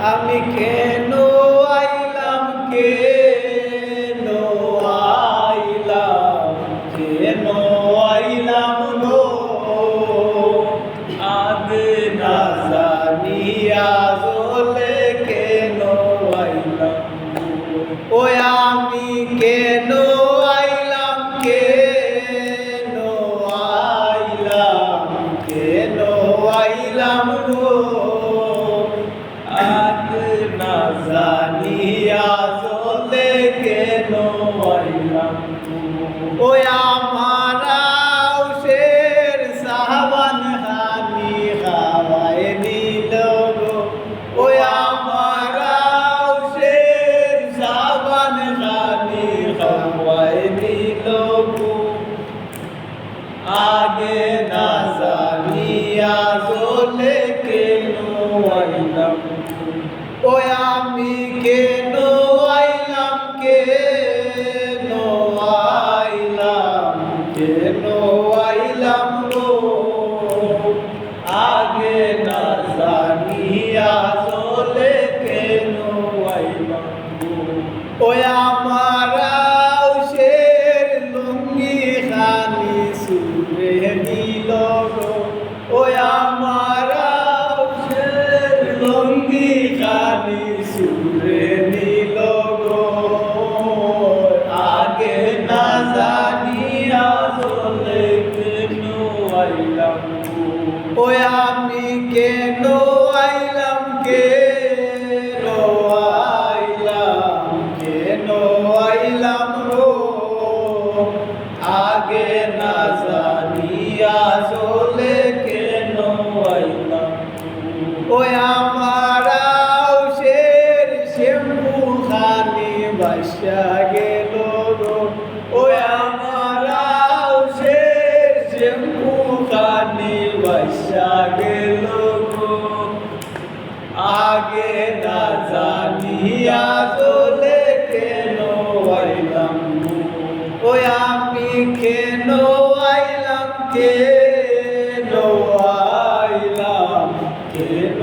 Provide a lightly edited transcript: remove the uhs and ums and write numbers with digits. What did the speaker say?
আমি কেন আইলাম কেন আইলাম কেন আইলাম গো আগে না জানিয়া জলে কেন আইলাম ও আমি কেন আইলাম কেন আইলাম কেন আইলাম গো আগে না জানিয়া জলে কেন আইলাম ও আমার আউশের সাহাবান হানি খাওয়ায় নিল গো ও আমার আউশের সাহাবান হানি খাওয়ায় নিল গো আগে না জানিয়া জলে কেন আইলাম ও আমি কেন আইলাম কেন আইলাম কেন আইলাম গো আগে না জানিয়া জলে কেন আইলাম ও আমার আউশের লুঙ্গি খানি সুরে নিল গো ও আমার আউশের লুঙ্গি খানি সুরে নিল গো আগে না জানিয়া জলে কেন আইলাম ও আমি কেন আইলাম কেন আইলাম কেন আইলাম গো আগে না জানিয়া জলে কেন আইলাম ও আমার আউশের শ্যাম্পু খানি বাসা গেল গো ও আমার আউশের শ্যাম্পু খানি বাসা গেল গো আগে না জানিয়া জলে কেন আইলাম ও আমি কেন আইলাম কেন আইলাম কেন